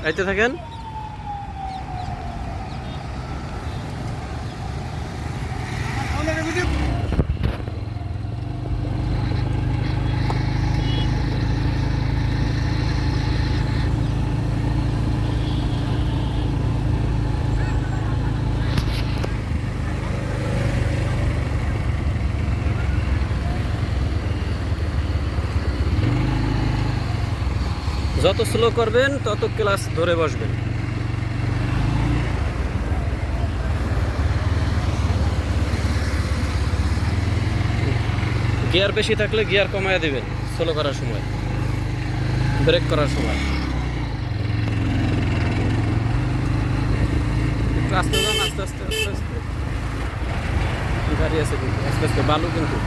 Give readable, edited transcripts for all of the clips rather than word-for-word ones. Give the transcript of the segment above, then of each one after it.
আইতে থাকেন। যত স্লো করবেন তত ক্লাস ধরে বসবেন। গিয়ার বেশি থাকলে গিয়ার কমায় দিবেন স্লো করার সময়, ব্রেক করার সময়। একটু আস্তে যান, আস্তে আস্তে আস্তে আস্তে। গাড়ি আছে কিন্তু, আস্তে আস্তে, বালু কিন্তু।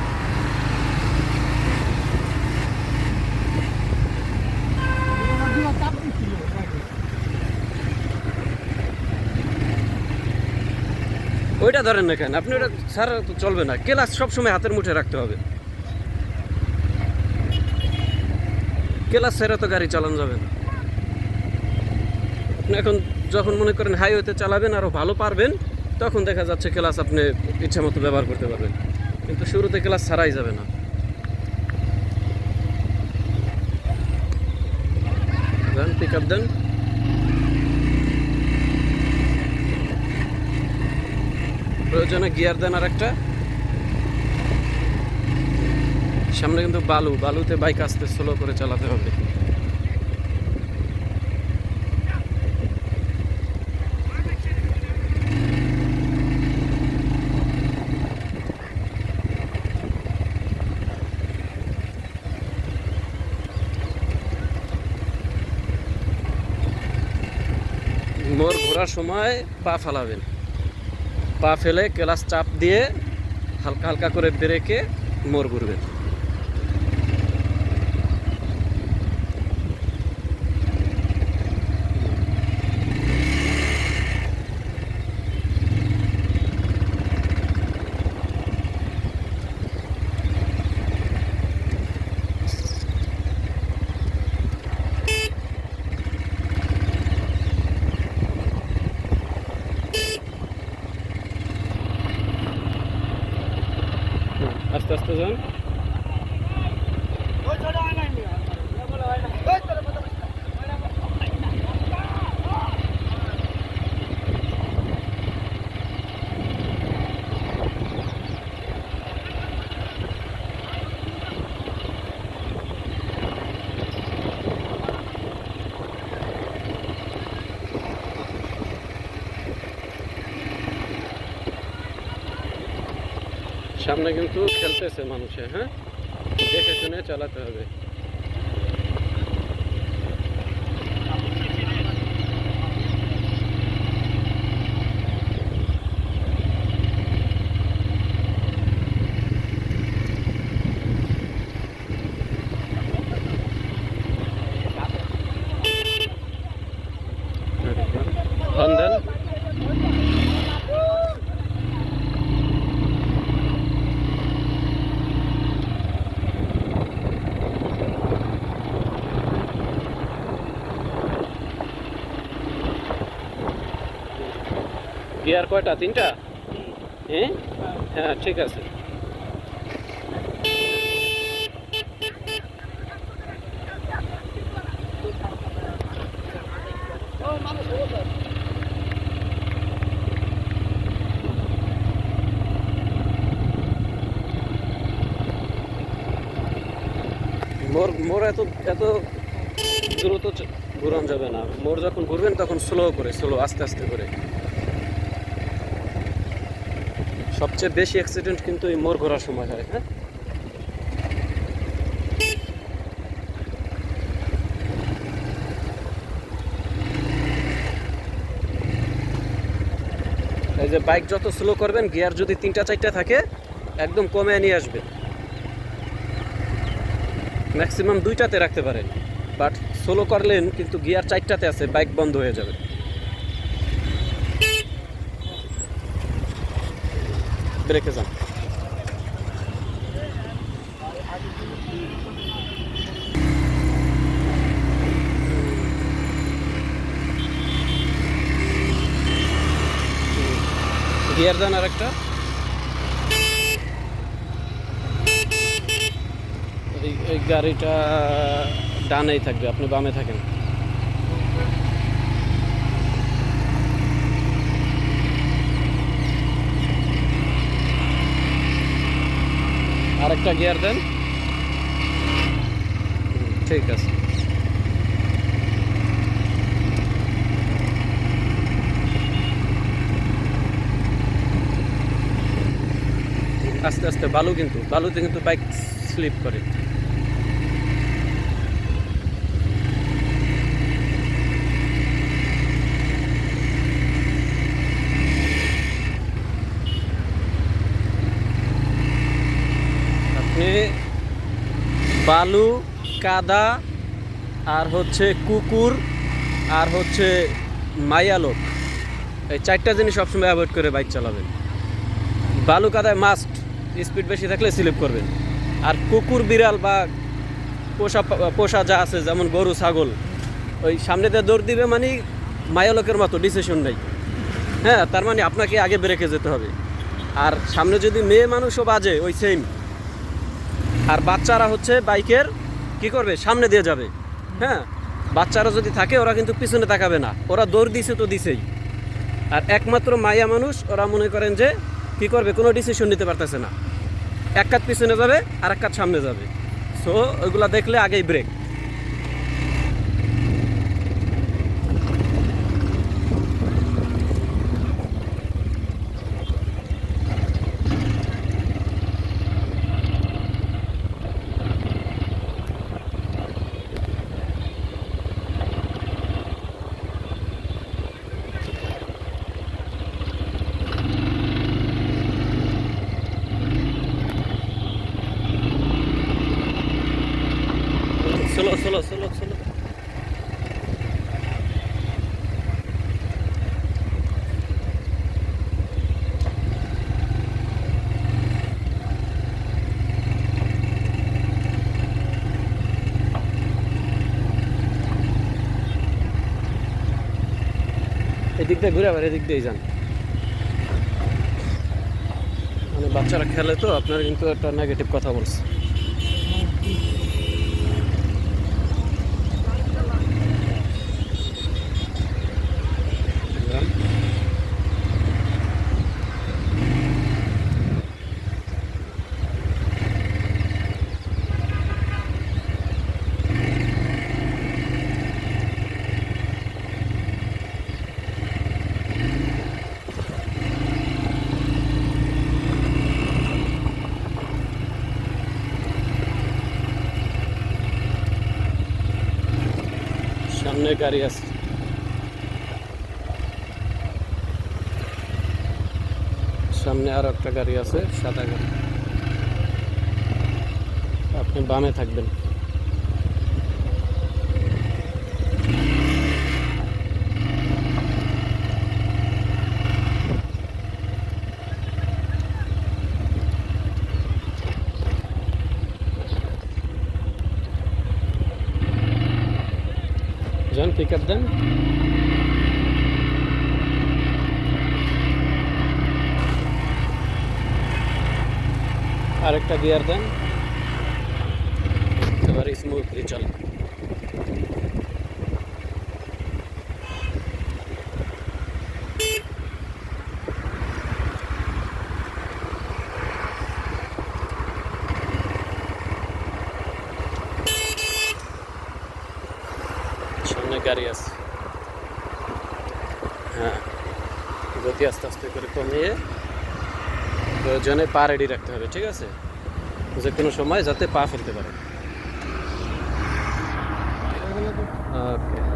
ওইটা ধরেন না কেন আপনি? ওটা ছাড়া তো চলবে না। ক্লাচ সবসময় হাতের মুঠে রাখতে হবে। ক্লাচ ছাড়া তো গাড়ি চালানো যাবে না। আপনি এখন যখন মনে করেন হাইওয়েতে চালাবেন, আরও ভালো পারবেন, তখন দেখা যাচ্ছে ক্লাচ আপনি ইচ্ছা মতো ব্যবহার করতে পারবেন, কিন্তু শুরুতে ক্লাচ ছাড়াই যাবে না। দেন, পিক আপ দেন। প্রয়োজনে গিয়ার দেন আর একটা। সামনে কিন্তু বালু, বালুতে বাইক আস্তে স্লো করে চালাতে হবে। মোড় ঘোরার সময় পা ফালাবেন, পা ফেলে ক্লাচ চাপ দিয়ে হালকা হালকা করে ব্রেকে মোড় ঘুরবেন। আস্তে আস্তে যান। সামনে কিন্তু খেলতেছে মানুষে, হ্যাঁ, দেখে শুনে চালাতে হবে। হর্ন দেন। গিয়ার কয়টা? 3টা? হ্যাঁ হ্যাঁ, ঠিক আছে। মোড় মোড় এত এত দ্রুত ঘুরানো যাবে না। মোড় যখন ঘুরবেন তখন স্লো করে, স্লো, আস্তে আস্তে করে। সবচেয়ে বেশি অ্যাক্সিডেন্ট কিন্তু এই মোড় ঘোরার সময় হয়। হ্যাঁ, এই যে বাইক যত স্লো করবেন, গিয়ার যদি 3টা 4টা থাকে একদম কমে নিয়ে আসবেন। ম্যাক্সিমাম 2টাতে রাখতে পারেন, বাট স্লো করলেন কিন্তু গিয়ার 4টাতে আছে, বাইক বন্ধ হয়ে যাবে। ব্রেকে যান। গিয়ার দেন আর একটা। এই গাড়িটা ডানেই থাকবে, আপনি বামে থাকেন। আরেকটা গিয়ার দেন। ঠিক আছে। আস্তে আস্তে, বালুতে কিন্তু বাইক স্লিপ করে। আপনি বালু, কাদা, আর হচ্ছে কুকুর, আর হচ্ছে মাইয়া লোক, এই চারটা জিনিস সবসময় অ্যাভয়েড করে বাইক চালাবেন। বালু কাদায় মাস্ট, স্পিড বেশি থাকলে স্লিপ করবেন। আর কুকুর, বিড়াল বা পোষা যা আছে, যেমন গরু, ছাগল, ওই সামনে দিয়ে দৌড় দিবে মানে মায়া লোকের মতো ডিসিশন নেই। হ্যাঁ, তার মানে আপনাকে আগে ব্রেকে যেতে হবে। আর সামনে যদি মেয়ে মানুষও বাজে, ওই সেম। আর বাচ্চারা হচ্ছে বাইকের কি করবে, সামনে দিয়ে যাবে। হ্যাঁ, বাচ্চারা যদি থাকে ওরা কিন্তু পিছনে তাকাবে না, ওরা দৌড় দিছে তো দিছেই। আর একমাত্র মায়া মানুষ, ওরা মনে করেন যে কি করবে, কোনো ডিসিশন নিতে পারতেছে না, এক কাত পিছনে যাবে আর এক কাত সামনে যাবে। সো ওইগুলা দেখলে আগেই ব্রেক। চলো চলো চলো চলো। এদিক দিয়ে ঘুরে আবার এদিক দিয়েই যান। মানে বাচ্চারা খেলে তো, আপনার কিন্তু একটা নেগেটিভ কথা বলছে। সামনে গাড়ি আছে, সামনে আরো একটা গাড়ি আছে, সাদা গাড়ি। আপনি বামে থাকবেন। যান, পিক আপ দেন। আরেকটা গিয়ার দেন, এবারে স্মুথলি চলে। সামনে গাড়ি আছে। হ্যাঁ, গতি আস্তে আস্তে করে কমিয়ে প্রয়োজনে পা রেডি রাখতে হবে, ঠিক আছে, যে কোনো সময় যাতে পা ফেলতে পারে। ওকে।